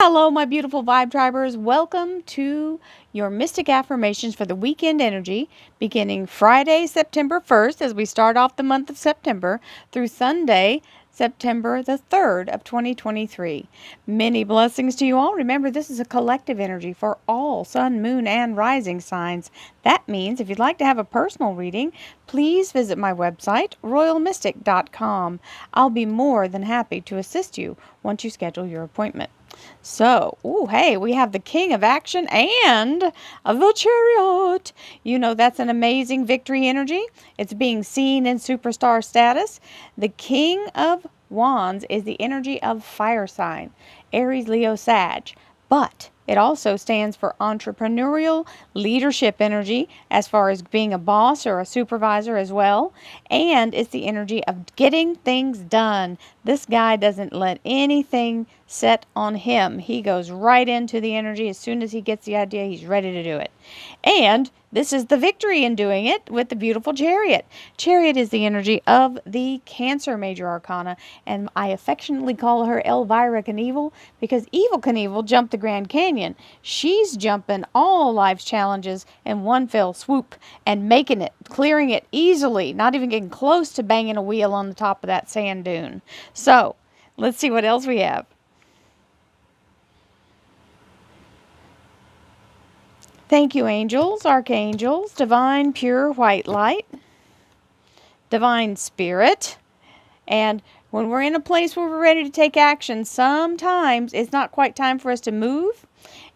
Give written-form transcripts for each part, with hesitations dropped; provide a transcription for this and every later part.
Hello, my beautiful vibe tribers. Welcome to your Mystic Affirmations for the weekend energy, beginning Friday, September 1st, as we start off the month of September, through Sunday, September the 3rd of 2023. Many blessings to you all. Remember, this is a collective energy for all sun, moon, and rising signs. That means if you'd like to have a personal reading, please visit my website, royalmystic.com. I'll be more than happy to assist you once you schedule your appointment. So, hey, we have the King of Action and the Chariot. You know, that's an amazing victory energy. It's being seen in superstar status. The King of Wands is the energy of fire sign, Aries, Leo, Sag. But it also stands for entrepreneurial leadership energy as far as being a boss or a supervisor as well. And it's the energy of getting things done. This guy doesn't let anything set on him. He goes right into the energy. As soon as he gets the idea, he's ready to do it. And this is the victory in doing it with the beautiful Chariot. Chariot is the energy of the Cancer Major Arcana, and I affectionately call her Elvira Knievel because Evil Knievel jumped the Grand Canyon. She's jumping all life's challenges in one fell swoop and making it, clearing it easily, not even getting close to banging a wheel on the top of that sand dune. So, let's see what else we have. Thank you, angels, archangels, divine pure white light, divine spirit. And when we're in a place where we're ready to take action, sometimes it's not quite time for us to move,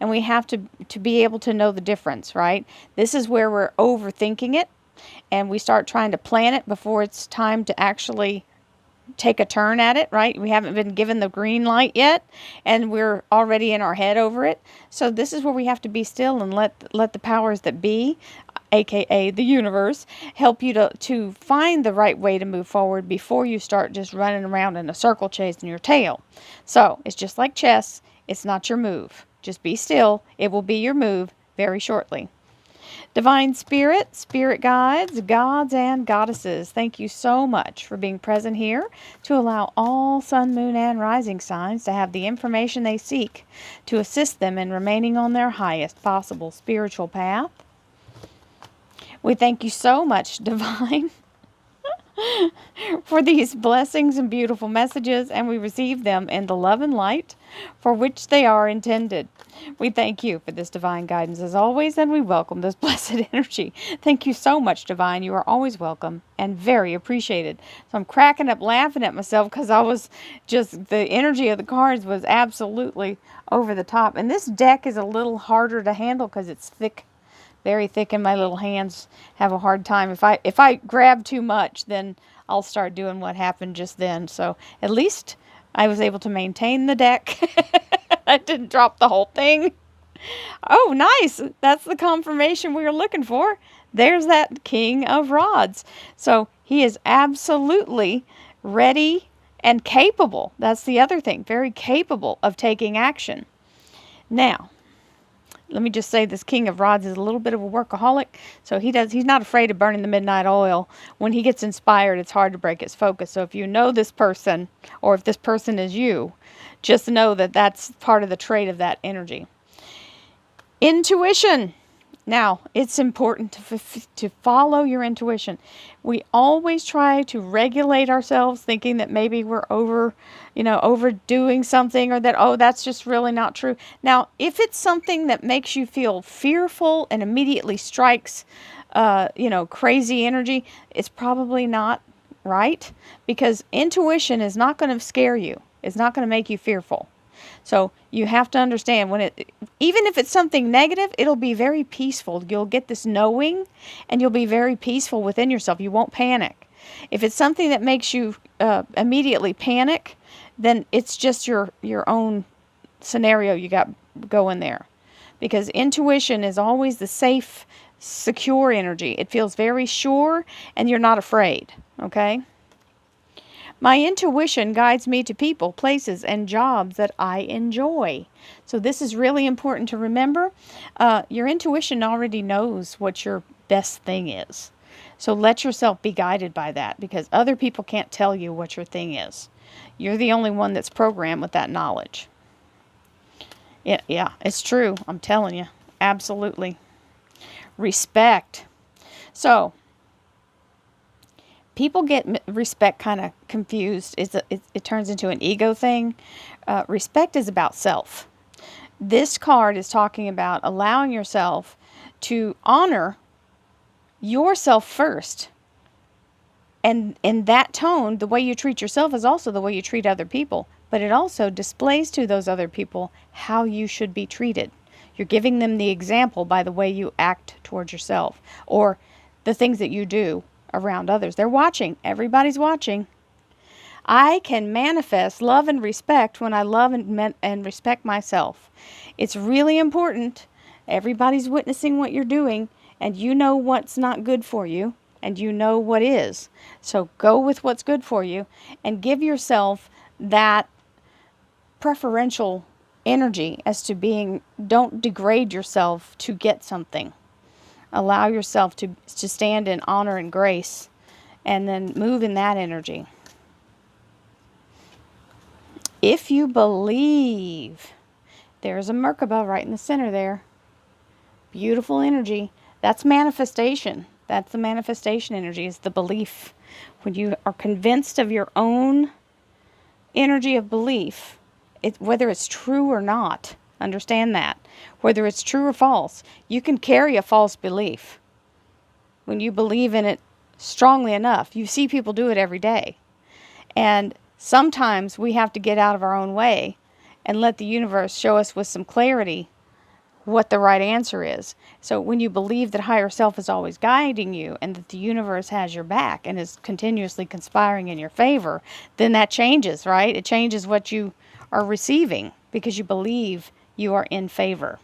and we have to be able to know the difference, right? This is where we're overthinking it, and we start trying to plan it before it's time to actually take a turn at it, right? We haven't been given the green light yet, and we're already in our head over it. So this is where we have to be still and let the powers that be, aka the universe, help you to find the right way to move forward before you start just running around in a circle chasing your tail. So it's just like chess. It's not your move. Just be still. It will be your move very shortly. Divine Spirit, Spirit Guides, Gods, and Goddesses, thank you so much for being present here to allow all sun, moon, and rising signs to have the information they seek to assist them in remaining on their highest possible spiritual path. We thank you so much, Divine, for these blessings and beautiful messages, and we receive them in the love and light for which they are intended. We thank you for this divine guidance as always, and we welcome this blessed energy. Thank you so much, Divine. You are always welcome and very appreciated. So I'm cracking up laughing at myself because I was just, the energy of the cards was absolutely over the top. And this deck is a little harder to handle because it's thick, very thick, and my little hands have a hard time. If I grab too much, then I'll start doing what happened just then. So at least I was able to maintain the deck. I didn't drop the whole thing. Oh, nice. That's the confirmation we were looking for. There's that King of Rods. So he is absolutely ready and capable. That's the other thing. Very capable of taking action. Now, let me just say this King of Rods is a little bit of a workaholic. So he's not afraid of burning the midnight oil. When he gets inspired, it's hard to break his focus. So if you know this person, or if this person is you, just know that that's part of the trait of that energy. Intuition. Now, it's important to follow your intuition. We always try to regulate ourselves, thinking that maybe we're overdoing something, or that, oh, that's just really not true. Now, if it's something that makes you feel fearful and immediately strikes, crazy energy, it's probably not right, because intuition is not going to scare you. It's not going to make you fearful. So you have to understand, even if it's something negative, it'll be very peaceful. You'll get this knowing, and you'll be very peaceful within yourself. You won't panic. If it's something that makes you immediately panic, then it's just your own scenario you got going there. Because intuition is always the safe, secure energy. It feels very sure, and you're not afraid. Okay? My intuition guides me to people, places, and jobs that I enjoy. So this is really important to remember. Your intuition already knows what your best thing is. So let yourself be guided by that, because other people can't tell you what your thing is. You're the only one that's programmed with that knowledge. Yeah, it's true. I'm telling you. Absolutely. Respect. So, people get respect kind of confused. It turns into an ego thing. Respect is about self. This card is talking about allowing yourself to honor yourself first. And in that tone, the way you treat yourself is also the way you treat other people. But it also displays to those other people how you should be treated. You're giving them the example by the way you act towards yourself or the things that you do around others. They're watching. Everybody's watching. I can manifest love and respect when I love and respect myself. It's really important. Everybody's witnessing what you're doing, and you know what's not good for you, and you know what is. So go with what's good for you and give yourself that preferential energy as to don't degrade yourself to get something. Allow yourself to stand in honor and grace and then move in that energy. If you believe, there's a Merkaba right in the center there. Beautiful energy. That's manifestation. That's the manifestation energy, is the belief. When you are convinced of your own energy of belief, whether it's true or not, understand that. Whether it's true or false, you can carry a false belief. When you believe in it strongly enough, you see people do it every day. And sometimes we have to get out of our own way and let the universe show us with some clarity what the right answer is. So when you believe that higher self is always guiding you and that the universe has your back and is continuously conspiring in your favor, then that changes, right? It changes what you are receiving because you believe you are in favor.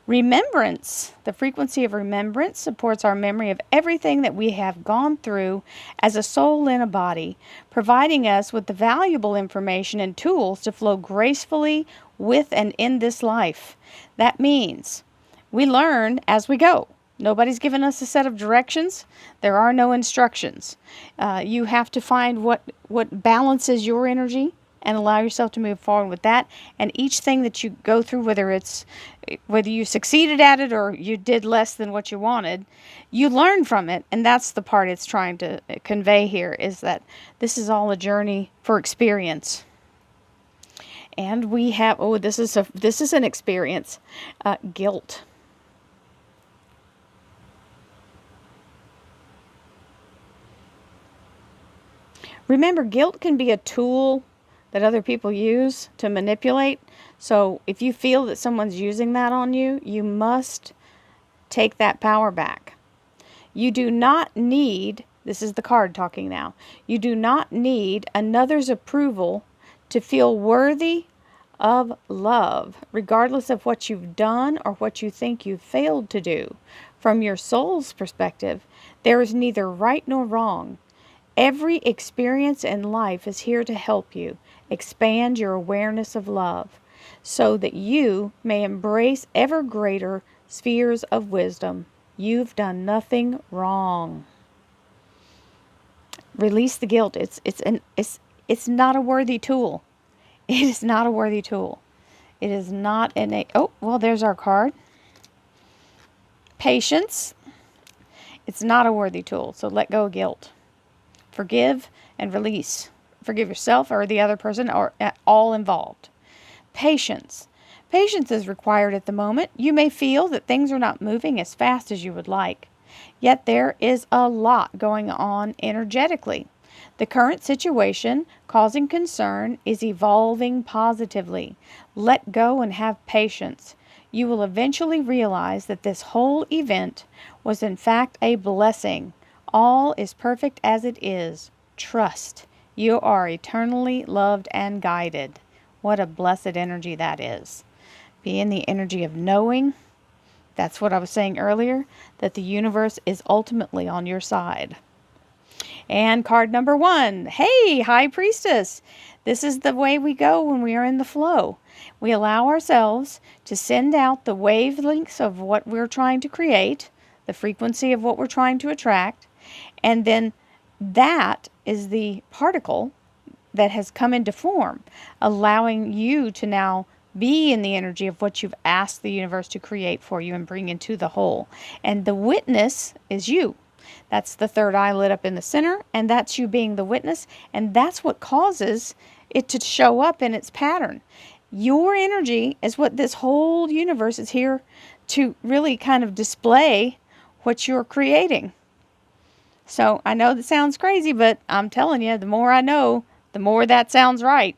Remembrance. The frequency of remembrance supports our memory of everything that we have gone through as a soul in a body, providing us with the valuable information and tools to flow gracefully with and in this life. That means we learn as we go. Nobody's given us a set of directions. There are no instructions. You have to find what balances your energy and allow yourself to move forward with that. And each thing that you go through, whether you succeeded at it or you did less than what you wanted, you learn from it. And that's the part it's trying to convey here, is that this is all a journey for experience. And we have, this is an experience, guilt. Remember, guilt can be a tool that other people use to manipulate. So if you feel that someone's using that on you, you must take that power back. You do not need, this is the card talking now, you do not need another's approval to feel worthy of love, regardless of what you've done or what you think you've failed to do. From your soul's perspective, there is neither right nor wrong. Every experience in life is here to help you expand your awareness of love so that you may embrace ever greater spheres of wisdom. You've done nothing wrong. Release the guilt. It's not a worthy tool. It is not a worthy tool. It is not there's our card. Patience. It's not a worthy tool. So let go of guilt. Forgive and release. Forgive yourself or the other person or all involved. Patience. Patience is required at the moment. You may feel that things are not moving as fast as you would like. Yet there is a lot going on energetically. The current situation causing concern is evolving positively. Let go and have patience. You will eventually realize that this whole event was in fact a blessing. All is perfect as it is. Trust. You are eternally loved and guided. What a blessed energy that is. Be in the energy of knowing. That's what I was saying earlier, that the universe is ultimately on your side. And card number 1. Hey, High Priestess. This is the way we go when we are in the flow. We allow ourselves to send out the wavelengths of what we're trying to create, the frequency of what we're trying to attract, and then that is the particle that has come into form, allowing you to now Be in the energy of what you've asked the universe to create for you and bring into the whole. And the witness is you. That's the third eye lit up in the center, and that's you being the witness, and that's what causes it to show up in its pattern. Your energy is what this whole universe is here to really kind of display what you're creating. So I know that sounds crazy, but I'm telling you, the more I know, the more that sounds right.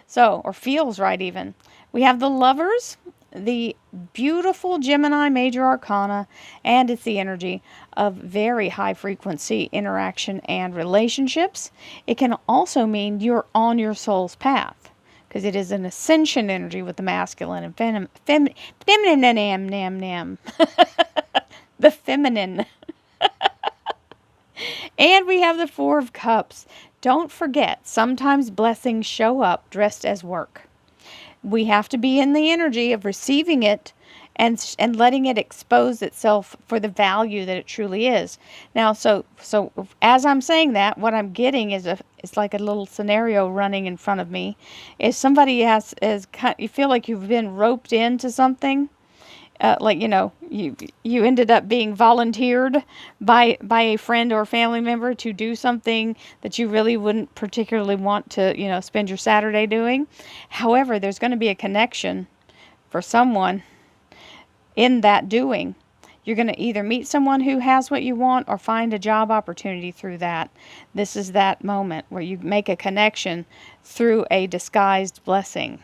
So, or feels right even. We have the Lovers, the beautiful Gemini major arcana, and it's the energy of very high frequency interaction and relationships. It can also mean you're on your soul's path, because it is an ascension energy with the masculine and feminine, the feminine. And we have the Four of Cups. Don't forget, sometimes blessings show up dressed as work. We have to be in the energy of receiving it and letting it expose itself for the value that it truly is. Now, so as I'm saying that, what I'm getting is it's like a little scenario running in front of me. Is somebody you feel like you've been roped into something. Like, you ended up being volunteered by a friend or family member to do something that you really wouldn't particularly want to, spend your Saturday doing. However, there's going to be a connection for someone in that doing. You're going to either meet someone who has what you want or find a job opportunity through that. This is that moment where you make a connection through a disguised blessing.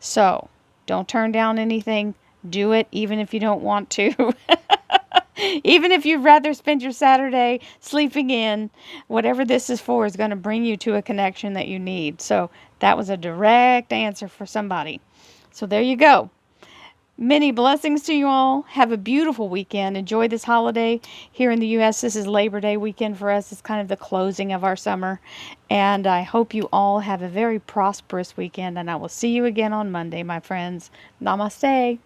So, don't turn down anything. Do it even if you don't want to. Even if you'd rather spend your Saturday sleeping in, whatever this is for is going to bring you to a connection that you need. So that was a direct answer for somebody. So there you go. Many blessings to you all. Have a beautiful weekend. Enjoy this holiday. Here in the U.S., this is Labor Day weekend for us. It's kind of the closing of our summer. And I hope you all have a very prosperous weekend. And I will see you again on Monday, my friends. Namaste.